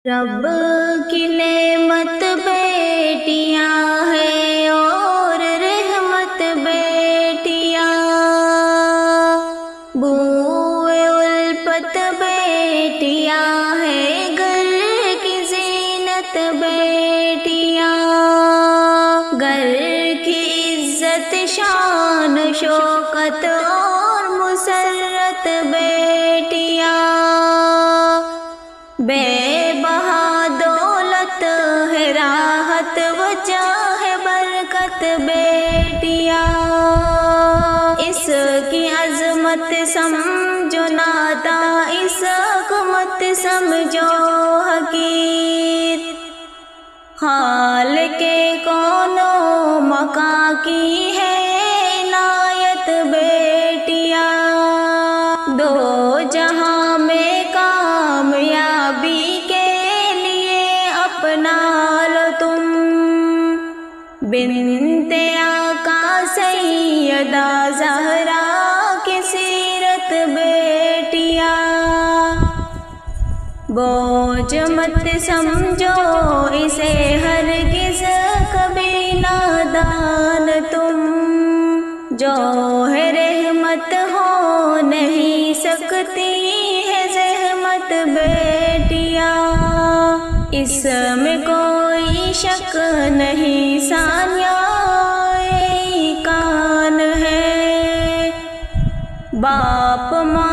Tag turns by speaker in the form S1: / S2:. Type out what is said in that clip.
S1: رب کی نعمت بیٹیاں ہیں اور رحمت بیٹیاں، بوئے الفت بیٹیاں ہیں، گھر کی زینت بیٹیاں، گھر کی عزت شان شوکت اور مسرت بیٹیاں، بے بہا دولت ہے راحت وجہ ہے برکت بیٹیاں، اس کی عظمت سمجھو نادا، اس کو مت سمجھو حقیر، خالق کون و مکان کی ہے عنایت بیٹیاں، دو جہاں میں کامیابی کے لیے اپنا لو تم، بنت آقا سیدہ زہرا کی سیرت بیٹیاں، بوجھ مت سمجھو اسے ہرگز کبھی نادان تم، جو ہے رحمت ہو نہیں سکتی ہے زحمت بیٹیاں، اس میں کوئی شک نہیں ثانیہ کان ہے، باپ ماں